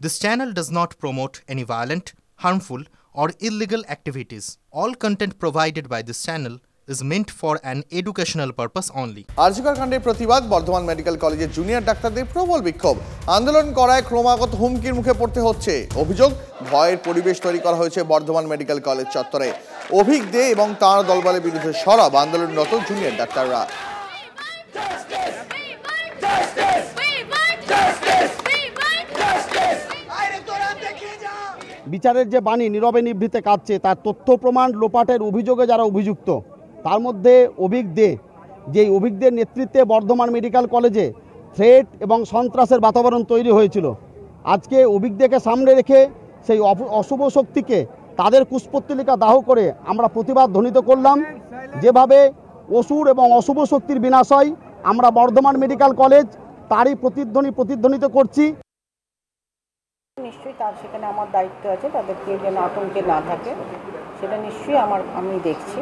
This channel does not promote any violent, harmful, or illegal activities. All content provided by this channel is meant for an educational purpose only. RG Kar কাণ্ডের প্রতিবাদ Bardhaman medical কলেজের junior ডাক্তারদের প্রবল বিক্ষোভ আন্দোলন করায় ক্রমাগত হুমকির মুখে পড়তে হচ্ছে অভিযোগ ভয়ের পরিবেশ তৈরি করা হয়েছে বর্ধমান মেডিকেল কলেজ চত্বরে অভিক দে এবং তার দলবলের বিরুদ্ধে সরব আন্দোলনরত জুনিয়র ডাক্তাররা বিচারের যে বাণী নীরবে নিভৃতে কাঁদছে তার তথ্য প্রমাণ লোপাটের অভিযোগে যারা অভিযুক্ত তার মধ্যে অভিক দে যেই অভিকদের নেতৃত্বে বর্ধমান মেডিকেল কলেজে থ্রেট এবং সন্ত্রাসের বাতাবরণ তৈরি হয়েছিল আজকে অভিক দেকে সামনে রেখে সেই অশুভ শক্তিকে তাদের কুষ্পত্তলিকা দাহ করে আমরা প্রতিবাদ ধ্বনিত করলাম যেভাবে অসুর এবং অশুভ শক্তির বিনাশ হয় আমরা বর্ধমান মেডিকেল কলেজ তারই প্রতিধ্বনিত করছি। নিশ্চয়ই তার সেখানে আমার দায়িত্ব আছে তাদেরকে যেন আতঙ্কে না থাকে সেটা নিশ্চয়ই আমি দেখছি।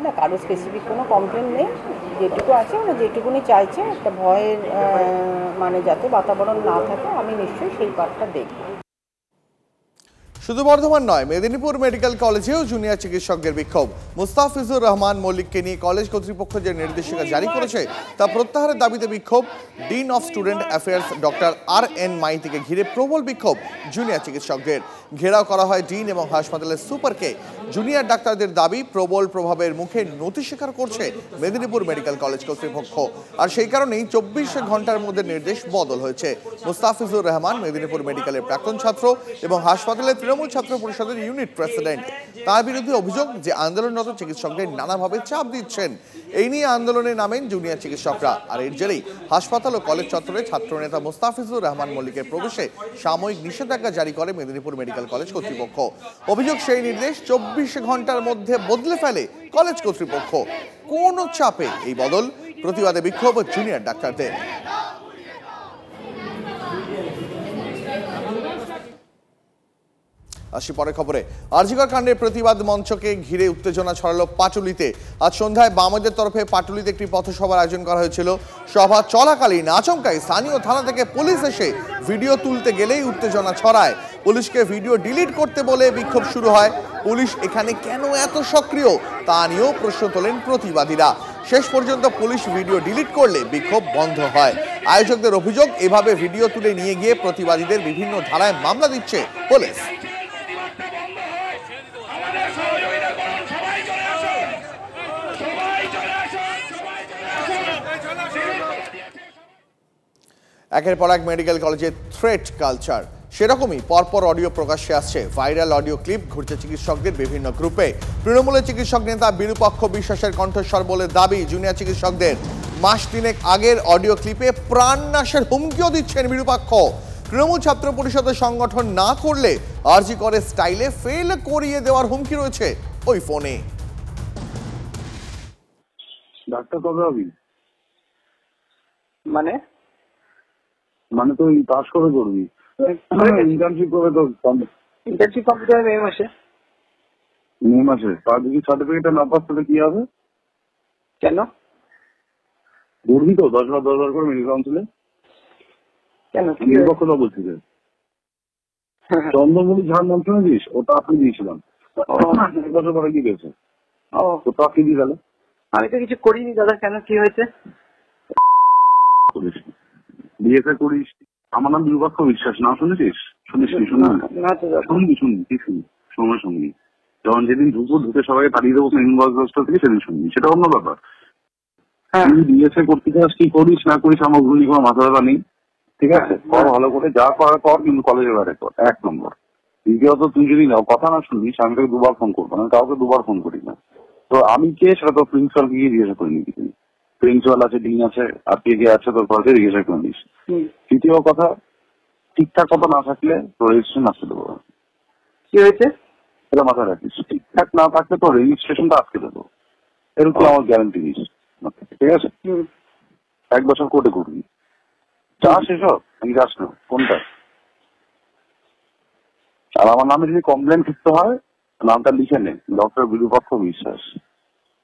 না কারো স্পেসিফিক কোনো কমপ্লেন নেই যেটুকু আছে ওরা যেটুকুনি চাইছে একটা ভয়ের মানে যাতে বাতাবরণ না থাকে আমি নিশ্চয়ই সেই পার্টটা দেখব। শুধু বর্ধমান নয় মেদিনীপুর মেডিকেল কলেজেও জুনিয়র চিকিৎসকদের বিক্ষোভ মুস্তাফিজুর রহমান মল্লিককে নিয়ে কলেজ কর্তৃপক্ষ যে নির্দেশিকা জারি করেছে তা প্রত্যাহারের দাবিতে বিক্ষোভ dean of student affairs doctor RN. মাইতিকে ঘিরে প্রবল বিক্ষোভ জুনিয়র চিকিৎসকদের ঘেরাও করা হয় ডিন এবং হাসপাতালের সুপারকে জুনিয়র ডাক্তারদের দাবি প্রবল প্রভাবের মুখে নথি স্বীকার করছে মেদিনীপুর মেডিকেল কলেজ কর্তৃপক্ষ আর সেই কারণেই 24 ঘন্টার মধ্যে নির্দেশ বদল হয়েছে মুস্তাফিজুর রহমান মেদিনীপুর মেডিকেলের প্রাক্তন ছাত্র এবং হাসপাতালের তৃণমূল ছাত্র পরিষদের ইউনিট প্রেসিডেন্ট তার বিরুদ্ধে অভিযোগ যে আন্দোলনরত চিকিৎসকদের নানাভাবে চাপ দিচ্ছেন এই নিয়ে আন্দোলনে নামেন জুনিয়র চিকিৎসকরা আর এর জেরেই হাসপাতাল ও কলেজ চত্বরে ছাত্রনেতা মুস্তাফিজুর রহমান মল্লিকের প্রবেশে সাময়িক নিষেধাজ্ঞা জারি করে মেদিনীপুর মেডিকেল কলেজ কর্তৃপক্ষ অভিযোগ সেই নির্দেশ 24 ঘন্টার মধ্যে বদলে ফেলে কলেজ কর্তৃপক্ষ কোন চাপে এই বদল প্রতিবাদে বিক্ষোভ জুনিয়র ডাক্তারদের। আসি পরের খবরে আরজিকর কাণ্ডের প্রতিবাদ মঞ্চকে ঘিরে উত্তেজনা ছড়ালো পাটুলিতে আজ সন্ধ্যায় বামেদের তরফে পাটুলিতে একটি পথসভার আয়োজন করা হয়েছিল সভা চলাকালীন আচমকাই স্থানীয় থানা থেকে পুলিশ এসে ভিডিও তুলতে গেলেই উত্তেজনা ছড়ায় পুলিশকে ভিডিও ডিলিট করতে বলে বিক্ষোভ শুরু হয় পুলিশ এখানে কেন এত সক্রিয় তা নিয়েও প্রশ্ন তোলেন প্রতিবাদীরা শেষ পর্যন্ত পুলিশ ভিডিও ডিলিট করলে বিক্ষোভ বন্ধ হয় আয়োজকদের অভিযোগ এভাবে ভিডিও তুলে নিয়ে গিয়ে প্রতিবাদীদের বিভিন্ন ধারায় মামলা দিচ্ছে পুলিশ। একের পর এক মেডিকেল কলেজের থ্রেট কালচার সেরকমই পরপর অডিও প্রকাশ্যে আসছে ভাইরাল অডিও ক্লিপ ঘুরছে চিকিৎসকদের বিভিন্ন গ্রুপে তৃণমূলের চিকিৎসক নেতা বিরূপাক্ষ বিশ্বাসের কণ্ঠস্বর বলে দাবি জুনিয়র চিকিৎসকদের মাস তিনেক আগের অডিও ক্লিপে প্রাণনাশের হুমকিও দিচ্ছেন বিরূপাক্ষ তৃণমূল ছাত্র পরিষদের সংগঠন না করলে আরজি করে স্টাইলে ফেল করিয়ে দেওয়ার হুমকি রয়েছে ওই ফোনে। ডাক্তার কবে হবি মানে তুই পাস কবে করবি ইন্টার্নশিপ কবে তো ইন্টার্নশিপ কমপ্লিট হবে মে মাসে তার যদি সার্টিফিকেট না পাস তাহলে কি হবে কেন করবি তো 10 বার করে মেডিকেল কাউন্সিলে কেন কথা বলছি যে চন্দ্রমণি ঝাড় নাম শুনেছিস ওটা আপনি দিয়েছিলাম বছর পরে কি গেছে তো আপনি দিয়ে গেল আমি তো কিছু করিনি দাদা কেন কি হয়েছে বিএসএ করিস আমার নাম বিরূপাক্ষ বিশ্বাস না শুনেছিস শুনবি সময় শুনবি যখন যেদিন ঢুকে সবাই তাড়িয়ে দেবো থেকে সেদিন শুনবি সেটা অন্য ব্যাপার তুই বিএসএ করতে চাস কি করিস না করিস আমার ভুল কোনো মাথা ব্যথা নেই ঠিক আছে কর ভালো করে যা করার কর কিন্তু কলেজের বাইরে কর 1 নম্বর দ্বিতীয়ত তুই যদি কথা না শুনবিস আমি তোকে 2 বার ফোন করবো আমি কাউকে 2 বার ফোন করি না তো আমি কে সেটা তো প্রিন্সিপালকে গিয়ে জিজ্ঞাসা করিনি কিছু প্রিন্সিপাল আছে ডিন আছে আর কে আছে তোর কলেজে জিজ্ঞাসা করে নিস তৃতীয় কথা ঠিকঠাক কথা না থাকলে তোর রেজিস্ট্রেশন আসতে দেবো কি হয়েছে এটা মাথায় রাখিস ঠিকঠাক না থাকলে তোর রেজিস্ট্রেশনটা আজকে দেবো এরকম আমার গ্যারান্টি দিস ঠিক আছে 1 বছর কোর্টে করবি চাস এসব আমি যাস না কোনটা আর আমার নামে যদি কমপ্লেন লিখতে হয় নামটা লিখে নে ডক্টর বিরূপাক্ষ বিশ্বাস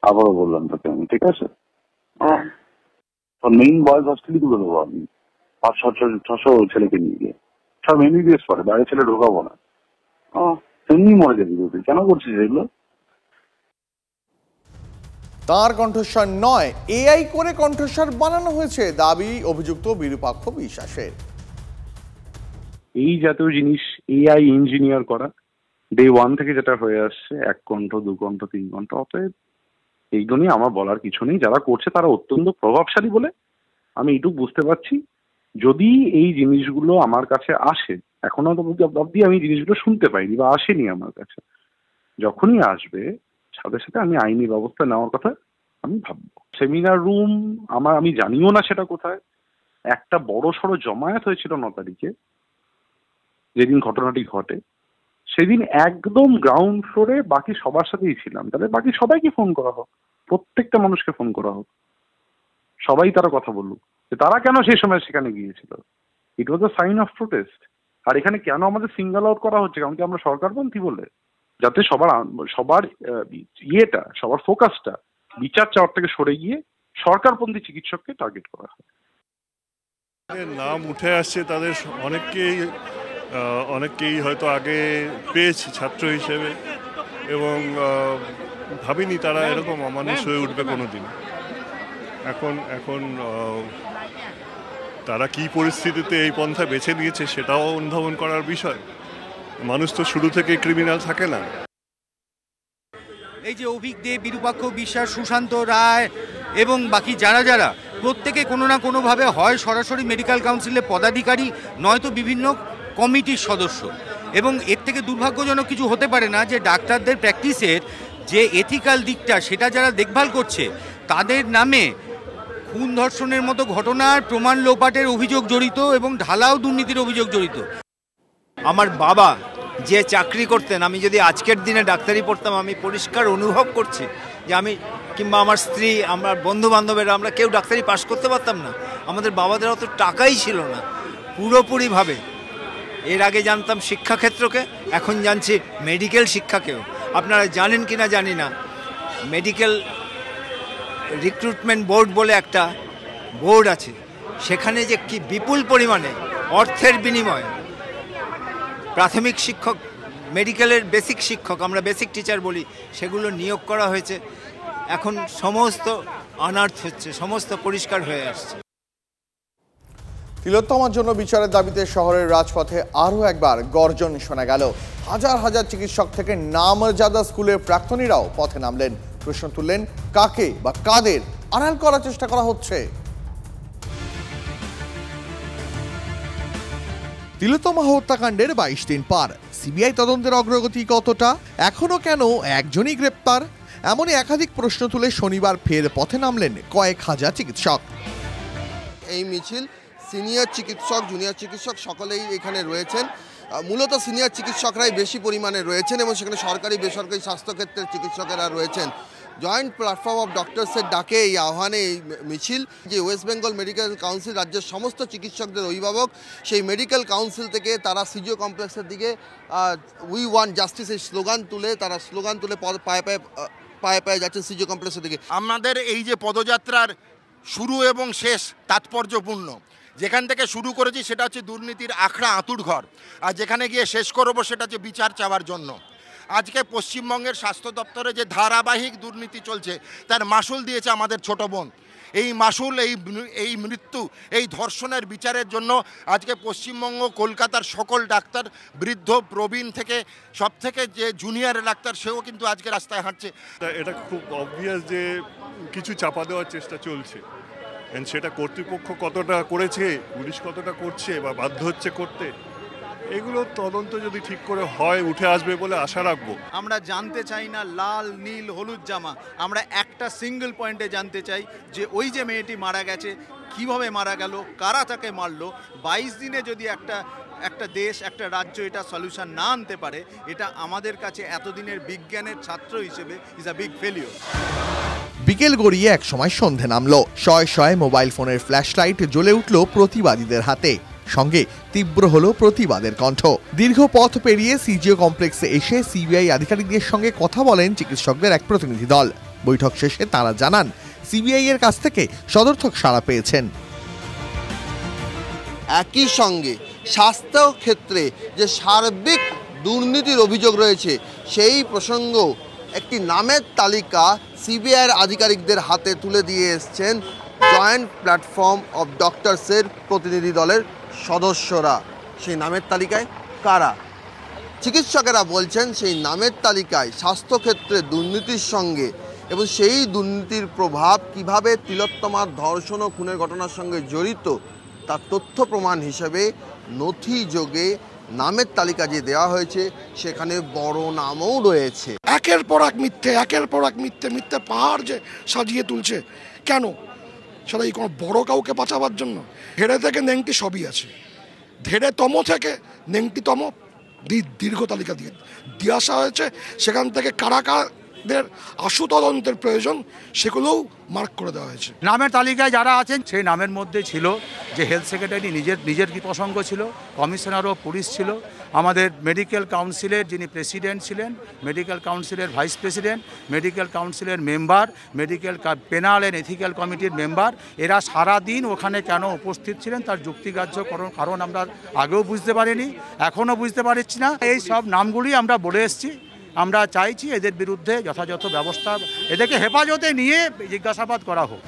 আবারও বললাম তোকে আমি ঠিক আছে মেইন বয়েজ হস্টেলই তুলে দেবো আমি 500-600 ছেলেকে নিয়ে গিয়ে, সব এমবিবিএস পড়ে, বাইরে ছেলে ঢোকাবো না, এমনি মরে যাবি তুই, কেন করছিস এগুলো? তার কণ্ঠস্বর নয়, এআই করে কণ্ঠস্বর বানানো হয়েছে, দাবি অভিযুক্ত বিরূপাক্ষ বিশ্বাসের। এই জাতীয় জিনিস এআই ইঞ্জিনিয়ার করা ডে 1 থেকে যেটা হয়ে আসছে, 1 কণ্ঠ 2 কণ্ঠ 3 কণ্ঠ, অতএব এইগুলো নিয়ে আমার বলার কিছু নেই। যারা করছে তারা অত্যন্ত প্রভাবশালী বলে আমি এইটুকু বুঝতে পারছি। যদি এই জিনিসগুলো আমার কাছে আসে, এখনো অব্দি আমি জিনিসগুলো শুনতে পাইনি বা আসেনি আমার কাছে, যখনই আসবে সাথে সাথে আমি আইনি ব্যবস্থা নেওয়ার কথা আমি ভাববো। সেমিনার রুম আমি জানিও না সেটা কোথায়। একটা বড় সড়ো জমায়েত হয়েছিল 9 তারিখে, যেদিন ঘটনাটি ঘটে, সেদিন একদম গ্রাউন্ড ফ্লোরে বাকি সবার সাথেই ছিলাম। তাহলে বাকি সবাইকে ফোন করা হোক, প্রত্যেকটা মানুষকে ফোন করা হোক, সবাই তারা কথা বলুক যে তারা কেন সেই সময় সেখানে গিয়েছিল। ইট ওয়াজ আ সাইন অফ প্রোটেস্ট। আর এখানে কেন আমাদের সিঙ্গল আউট করা হচ্ছে, কারণ কি আমরা সরকারপন্থী বলে, যাতে সবার সবার ফোকাসটা বিচার চাওয়ার থেকে সরে গিয়ে সরকারপন্থী চিকিৎসককে টার্গেট করা হয়। নাম উঠে আসছে, তাদের অনেককেই হয়তো আগে পেয়েছি ছাত্র হিসেবে, এবং ভাবিনি তারা এরকম অমানুষ হয়ে উঠবে কোনোদিন। এখন তারা কি পরিস্থিতিতে এই পন্থা বেছে নিয়েছে সেটাও অনুধাবন করার বিষয়। মানুষ তো শুরু থেকে ক্রিমিনাল থাকে না। এই যে অভিক দে, বিরূপাক্ষ বিশ্বাস, সুশান্ত রায় এবং বাকি যারা প্রত্যেকে কোনো না কোনোভাবে হয় সরাসরি মেডিকেল কাউন্সিলের পদাধিকারী, নয়তো বিভিন্ন কমিটির সদস্য। এবং এর থেকে দুর্ভাগ্যজনক কিছু হতে পারে না যে ডাক্তারদের প্র্যাকটিসের যে এথিক্যাল দিকটা সেটা যারা দেখভাল করছে তাদের নামে খুন ধর্ষণের মতো ঘটনার প্রমাণ লোপাটের অভিযোগ জড়িত এবং ঢালাও দুর্নীতির অভিযোগ জড়িত। আমার বাবা যে চাকরি করতেন, আমি যদি আজকের দিনে ডাক্তারি পড়তাম, আমি পরিষ্কার অনুভব করছি যে আমি কিংবা আমার স্ত্রী, আমার বন্ধু বান্ধবেরা, আমরা কেউ ডাক্তারি পাশ করতে পারতাম না। আমাদের বাবাদের অত টাকাই ছিল না পুরোপুরিভাবে। এর আগে জানতাম শিক্ষাক্ষেত্রকে, এখন জানছি মেডিকেল শিক্ষাকেও। আপনারা জানেন কি না জানি না, মেডিকেল রিক্রুটমেন্ট বোর্ড বলে একটা বোর্ড আছে, সেখানে যে কি বিপুল পরিমাণে অর্থের বিনিময়ে প্রাথমিক শিক্ষক, মেডিকেলের বেসিক শিক্ষক, আমরা বেসিক টিচার বলি, সেগুলো নিয়োগ করা হয়েছে। এখন সমস্ত অনার্থ হচ্ছে, সমস্ত পরিষ্কার হয়ে আসছে। তিলোত্তমার জন্য বিচারের দাবিতে শহরের রাজপথে আরও একবার গর্জন শোনা গেল। হাজার হাজার চিকিৎসক থেকে নামজাদা স্কুলের প্রাক্তনীরাও পথে নামলেন। প্রশ্ন তুললেন, কাকে বা কাদের আড়াল করার চেষ্টা করা হচ্ছে? তিলোত্তমা হত্যাকাণ্ডের 22 দিন পার, সিবিআই তদন্তের অগ্রগতি কতটা? এখনো কেন একজনই গ্রেপ্তার? এমনই একাধিক প্রশ্ন তুলে শনিবার ফের পথে নামলেন কয়েক হাজার চিকিৎসক। এই মিছিল সিনিয়র চিকিৎসক, জুনিয়র চিকিৎসক সকলেই এখানে রয়েছেন। মূলত সিনিয়র চিকিৎসকরাই বেশি পরিমাণে রয়েছেন এবং সেখানে সরকারি বেসরকারি স্বাস্থ্যক্ষেত্রের চিকিৎসকেরা রয়েছেন। জয়েন্ট প্ল্যাটফর্ম অফ ডক্টরসের ডাকে এই আহ্বানে এই মিছিল, যে ওয়েস্ট বেঙ্গল মেডিকেল কাউন্সিল রাজ্যের সমস্ত চিকিৎসকদের অভিভাবক, সেই মেডিকেল কাউন্সিল থেকে তারা সিজিও কমপ্লেক্সের দিকে উই ওয়ান্ট জাস্টিস এই স্লোগান তুলে পায়ে পায়ে যাচ্ছেন সিজিও কমপ্লেক্সের দিকে। আমাদের এই যে পদযাত্রার শুরু এবং শেষ তাৎপর্যপূর্ণ। যেখান থেকে শুরু করেছি সেটা হচ্ছে দুর্নীতির আখড়া আঁতুড় ঘর, আর যেখানে গিয়ে শেষ করবো সেটা হচ্ছে বিচার চাওয়ার জন্য। আজকে পশ্চিমবঙ্গের স্বাস্থ্য দপ্তরে যে ধারাবাহিক দুর্নীতি চলছে তার মাসুল দিয়েছে আমাদের ছোট বোন। এই মাসুল, এই মৃত্যু, এই ধর্ষণের বিচারের জন্য আজকে পশ্চিমবঙ্গ, কলকাতার সকল ডাক্তার, বৃদ্ধ প্রবীণ থেকে সব থেকে যে জুনিয়র ডাক্তার, সেও কিন্তু আজকে রাস্তায় হাঁটছে। এটা খুব অবভিয়াস যে কিছু চাপা দেওয়ার চেষ্টা চলছে, সেটা কর্তৃপক্ষ কতটা করেছে, পুলিশ কতটা করছে বা বাধ্য হচ্ছে করতে, এগুলো তদন্ত যদি ঠিক করে হয় উঠে আসবে বলে আশা রাখবো। আমরা জানতে চাই না লাল নীল হলুদ জামা, আমরা একটা সিঙ্গেল পয়েন্টে জানতে চাই যে ওই যে মেয়েটি মারা গেছে, কিভাবে মারা গেল, কারা তাকে মারলো। 22 দিনে যদি একটা দেশ, একটা রাজ্য এটা সলিউশন না আনতে পারে, এটা আমাদের কাছে এতদিনের বিজ্ঞানের ছাত্র হিসেবে ইজ আ বিগ ফেলিওর। বিকেল গড়িয়ে এক সময় সন্ধে নামলো। শয়ে শয়ে মোবাইল ফোনের ফ্ল্যাশ লাইট জ্বলে উঠল প্রতিবাদীদের হাতে। সঙ্গে তীব্র হলো প্রতিবাদের কণ্ঠ। দীর্ঘ পথ পেরিয়ে সিজিও কমপ্লেক্সে এসে সিবিআই আধিকারিকদের সঙ্গে কথা বলেন চিকিৎসকদের এক প্রতিনিধি দল। বৈঠক শেষে তারা জানান, সিবিআই এর কাছ থেকে সদর্থক সাড়া পেয়েছেন। একই সঙ্গে স্বাস্থ্য ক্ষেত্রে যে সার্বিক দুর্নীতির অভিযোগ রয়েছে সেই প্রসঙ্গ একটি নামের তালিকা সিবিআইয়ের আধিকারিকদের হাতে তুলে দিয়ে এসছেন জয়েন্ট প্ল্যাটফর্ম অফ ডক্টরসের প্রতিনিধি দলের সদস্যরা। সেই নামের তালিকায় কারা? চিকিৎসকেরা বলছেন সেই নামের তালিকায় স্বাস্থ্যক্ষেত্রে দুর্নীতির সঙ্গে এবং সেই দুর্নীতির প্রভাব কিভাবে তিলোত্তমার ধর্ষণ ও খুনের ঘটনার সঙ্গে জড়িত তার তথ্য প্রমাণ হিসেবে নথি যোগে নামের তালিকা যে দেওয়া হয়েছে সেখানে বড় নামও রয়েছে। একের পর এক মিথ্যে মিথ্যে পাহাড় যে সাজিয়ে তুলছে কেন? সেটা এই কোনো বড় কাউকে বাঁচাবার জন্য? ধেড়ে থেকে নেংটি সবই আছে, ধেড়েতম থেকে নেংটিতম দীর্ঘ তালিকা দিয়ে আসা হয়েছে। সেখান থেকে কারা কাদের আশু তদন্তের প্রয়োজন সেগুলোও মার্ক করে দেওয়া হয়েছে। নামের তালিকায় যারা আছেন সেই নামের মধ্যে ছিল যে হেলথ সেক্রেটারি নিজের কি প্রসঙ্গ ছিল, কমিশনার অফ পুলিশ ছিল, আমাদের মেডিকেল কাউন্সিলের যিনি প্রেসিডেন্ট ছিলেন, মেডিকেল কাউন্সিলের ভাইস প্রেসিডেন্ট, মেডিকেল কাউন্সিলের member, medical penal and ethical কমিটির মেম্বার। এরা সারাদিন ওখানে কেন উপস্থিত ছিলেন তার যুক্তিগ্রাহ্য কারণ আমরা আগেও বুঝতে পারিনি, এখনও বুঝতে পারছি না। এই সব নামগুলি আমরা বলে এসেছি। আমরা চাইছি এদের বিরুদ্ধে যথাযথ ব্যবস্থা, এদেরকে হেফাজতে নিয়ে জিজ্ঞাসাবাদ করা হোক।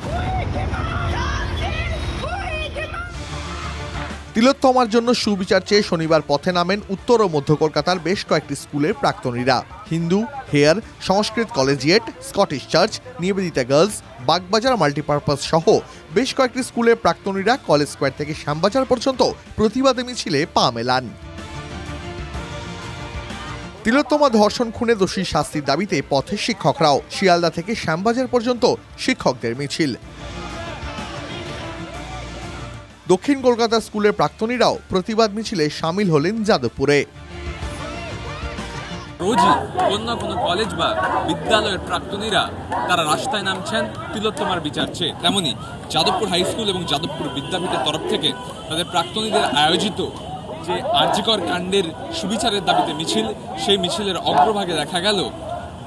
তিলোত্তমার জন্য সুবিচার চেয়ে শনিবার পথে নামেন উত্তর ও মধ্য কলকাতার বেশ কয়েকটি স্কুলের প্রাক্তনীরা। Hindu, Hare, Sanskrit collegiate, Scottish church, Nivedita girls, Bagbazar multipurpose সহ বেশ কয়েকটি স্কুলের প্রাক্তনীরা কলেজ স্কোয়ার থেকে শ্যামবাজার পর্যন্ত প্রতিবাদী মিছিলে পা মেলান। তিলোত্তমা ধর্ষণ খুনে দোষী শাস্তির দাবিতে পথে শিক্ষকরাও। শিয়ালদা থেকে শ্যামবাজার পর্যন্ত শিক্ষকদের মিছিল। দক্ষিণ কলকাতা স্কুলের প্রাক্তনীরাও প্রতিবাদ মিছিলে সামিল হলেন যাদবপুরে। রোজই কোন না কোনো কলেজ বা বিদ্যালয়ের প্রাক্তনীরা তারা রাস্তায় নামছেন তিলোত্তমার বিচার চেয়ে। তেমনি যাদবপুর হাই স্কুল এবং যাদবপুর বিদ্যাপীঠের তরফ থেকে তাদের প্রাক্তনীদের আয়োজিত যে আরজিকর কাণ্ডের সুবিচারের দাবিতে মিছিল, সেই মিছিলের অগ্রভাগে দেখা গেল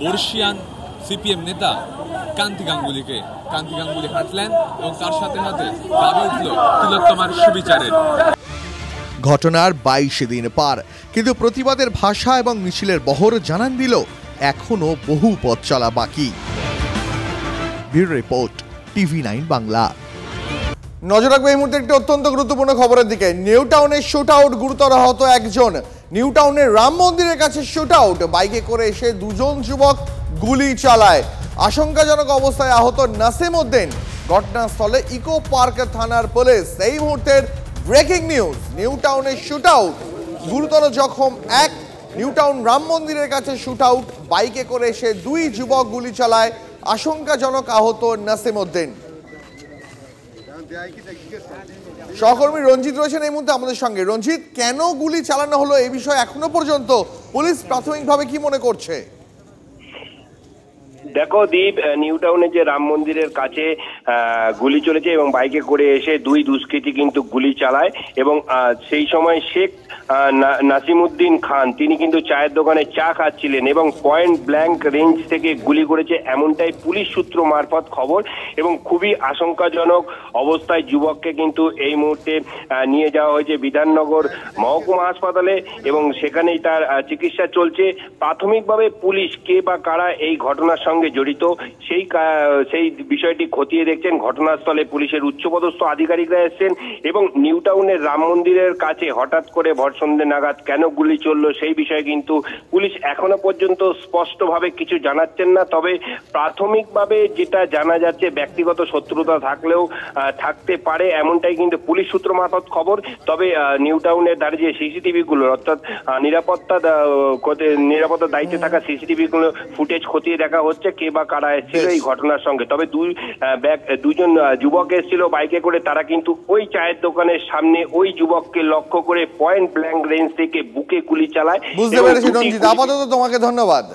বর্ষিয়ান সিপিএম নেতা কান্তি গাঙ্গুলিকে। কান্তি গাঙ্গুলি হাঁটলেন এবং তার সাথে সাথে দাবি উঠল তিলোত্তমার সুবিচারের। ঘটনার 22 দিন পার, কিন্তু প্রতিবাদের ভাষা এবং মিছিলের বহর জানান দিল এখনো বহু পথ চলা বাকি। Bureau report, TV9 Bangla. নজর রাখবে এই মুহূর্তে একটি অত্যন্ত গুরুত্বপূর্ণ খবরের দিকে। নিউ টাউনের শুট আউট, গুরুতর আহত একজন। নিউ টাউনের রাম মন্দিরের কাছে শুট আউট, বাইকে করে এসে দুজন যুবক গুলি চালায়। আশঙ্কাজনক অবস্থায় আহত নাসিম উদ্দিন। ঘটনাস্থলে ইকো পার্ক থানার পুলিশ। এই মুহূর্তের ব্রেকিং নিউজ, নিউ টাউনের শুট আউট, গুরুতর জখম এক। নিউ টাউন রাম মন্দিরের কাছে শুট আউট, বাইকে করে এসে দুই যুবক গুলি চালায়। আশঙ্কাজনক আহত নাসিম উদ্দিন। সহকর্মী রঞ্জিত রয়েছেন এই মুহূর্তে আমাদের সঙ্গে। রঞ্জিত, কেন গুলি চালানো হলো এই বিষয়ে এখনো পর্যন্ত পুলিশ প্রাথমিকভাবে কি মনে করছে? দেখো দীপ, নিউ টাউনে যে রাম মন্দিরের কাছে গুলি চলেছে এবং বাইকে করে এসে দুই দুষ্কৃতী কিন্তু গুলি চালায় এবং সেই সময় শেখ নাসিমউদ্দিন খান তিনি কিন্তু চায়ের দোকানে চা খাচ্ছিলেন এবং পয়েন্ট ব্ল্যাঙ্ক রেঞ্জ থেকে গুলি করেছে, এমনটাই পুলিশ সূত্র মারফত খবর। এবং খুবই আশঙ্কাজনক অবস্থায় যুবককে কিন্তু এই মুহূর্তে নিয়ে যাওয়া হয়েছে বিধাননগর মহকুমা হাসপাতালে এবং সেখানেই তার চিকিৎসা চলছে। প্রাথমিকভাবে পুলিশ কে বা কারা এই ঘটনার সঙ্গে জড়িত সেই বিষয়টি খতিয়ে দেখছেন। ঘটনাস্থলে পুলিশের উচ্চপদস্থ আধিকারিকরা এসেছেন এবং নিউ টাউনের রাম মন্দিরের কাছে হঠাৎ করে ভর সন্ধ্যে নাগাদ কেন গুলি চললো সেই বিষয়ে কিন্তু পুলিশ এখনো পর্যন্ত স্পষ্টভাবে কিছু জানাচ্ছেন না। তবে প্রাথমিকভাবে যেটা জানা যাচ্ছে ব্যক্তিগত শত্রুতা থাকলেও থাকতে পারে, এমনটাই কিন্তু পুলিশ সূত্র মারফত খবর। তবে নিউ টাউনের দাঁড়িয়ে যে সিসিটিভি গুলো, অর্থাৎ নিরাপত্তার দায়িত্বে থাকা সিসিটিভি গুলো ফুটেজ খতিয়ে দেখা হচ্ছে কে বা কারা এসেছিল এই ঘটনার সঙ্গে। তবে দুজন যুবক এসেছিল বাইকে করে, তারা কিন্তু ওই চায়ের দোকানের সামনে ওই যুবককে লক্ষ্য করে পয়েন্ট ব্ল্যাঙ্ক রেঞ্জ থেকে বুকে গুলি চালায়। বুঝতে পেরেছি রঞ্জিত, আপাতত তোমাকে ধন্যবাদ।